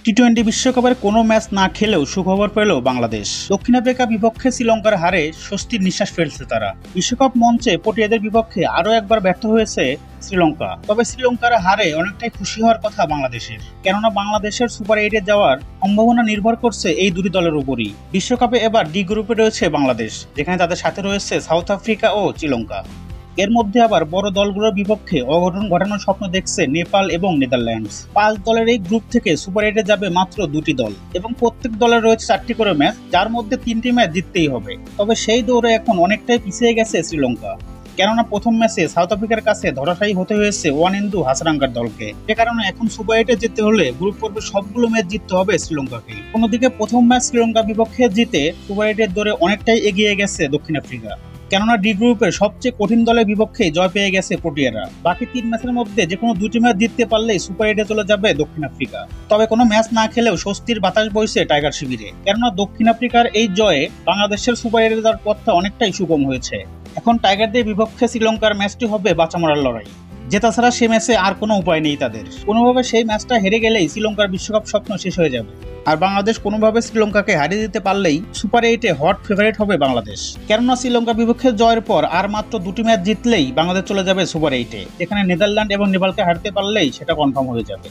টি-20 বিশ্বকাপের কোনো ম্যাচ না খেলেও সুখবর পেল বাংলাদেশ। দক্ষিণ আফ্রিকা বিপক্ষে শ্রীলঙ্কার হারে স্বস্তির নিঃশ্বাস ফেলছে তারা। বিশ্বকাপ মঞ্চে পটিয়াদের বিপক্ষে আরও একবার ব্যর্থ হয়েছে শ্রীলঙ্কা। তবে শ্রীলঙ্কার হারে অনেকটাই খুশি হওয়ার কথা বাংলাদেশের, কেননা বাংলাদেশের সুপার 8-এ যাওয়ার সম্ভাবনা নির্ভর করছে এই দুটি দলের উপরই। বিশ্বকাপে এবার ডি গ্রুপে রয়েছে বাংলাদেশ, যেখানে তাদের সাথে রয়েছে সাউথ আফ্রিকা ও শ্রীলঙ্কা। এর মধ্যে আবার বড় দলগুলোর বিপক্ষে অঘটন ঘটানোর স্বপ্ন দেখছে নেপাল এবং নেদারল্যান্ডস। 5 দলের এই গ্রুপ থেকে সুপার 8-এ যাবে মাত্র 2টি দল এবং প্রত্যেক দলের রয়েছে 4টি করে ম্যাচ, যার মধ্যে 3টি ম্যাচ জিততেই হবে। তবে সেই দৌড়ে এখন অনেকটাই পিছিয়ে গেছে শ্রীলঙ্কা, কেননা প্রথম ম্যাচে সাউথ আফ্রিকার কাছে ধরাশায়ী হতে হয়েছে ওয়ানিন্দু হাসারাঙ্গার দলকে। যে কারণে এখন সুপার 8-এ যেতে হলে গ্রুপ পর্বে সবগুলো ম্যাচ জিততে হবে শ্রীলঙ্কাকে। অন্যদিকে প্রথম ম্যাচ শ্রীলঙ্কার বিপক্ষে জিতে সুপার 8-এর দৌড়ে অনেকটাই এগিয়ে গেছে দক্ষিণ আফ্রিকা, কেননা ডি গ্রুপের সবচেয়ে কঠিন দলের বিপক্ষে জয় পেয়ে গেছে প্রোটিয়ারা। বাকি 3 ম্যাচের মধ্যে যে কোনো 2টি ম্যাচ জিততে পারলেই সুপার 8-এ চলে যাবে দক্ষিণ আফ্রিকা। তবে কোনো ম্যাচ না খেলেও স্বস্তির বাতাস বইছে টাইগার শিবিরে, কেননা দক্ষিণ আফ্রিকার এই জয়ে বাংলাদেশের সুপার 8-এ যাওয়ার পথটা অনেকটাই সুগম হয়েছে। এখন টাইগারদের বিপক্ষে শ্রীলঙ্কার ম্যাচটি হবে বাঁচা মরার লড়াই। জেতা ছাড়া সে ম্যাচে আর কোনো উপায় নেই তাদের। কোনোভাবে সেই ম্যাচটা হেরে গেলেই শ্রীলঙ্কার বিশ্বকাপ স্বপ্ন শেষ হয়ে যাবে। আর বাংলাদেশ কোনোভাবে শ্রীলঙ্কাকে হারিয়ে দিতে পারলেই সুপার 8-এ হট ফেভারিট হবে বাংলাদেশ, কেননা শ্রীলঙ্কার বিপক্ষে জয়ের পর আর মাত্র 2টি ম্যাচ জিতলেই বাংলাদেশ চলে যাবে সুপার 8-এ, যেখানে নেদারল্যান্ড এবং নেপালকে হারতে পারলেই সেটা কনফার্ম হয়ে যাবে।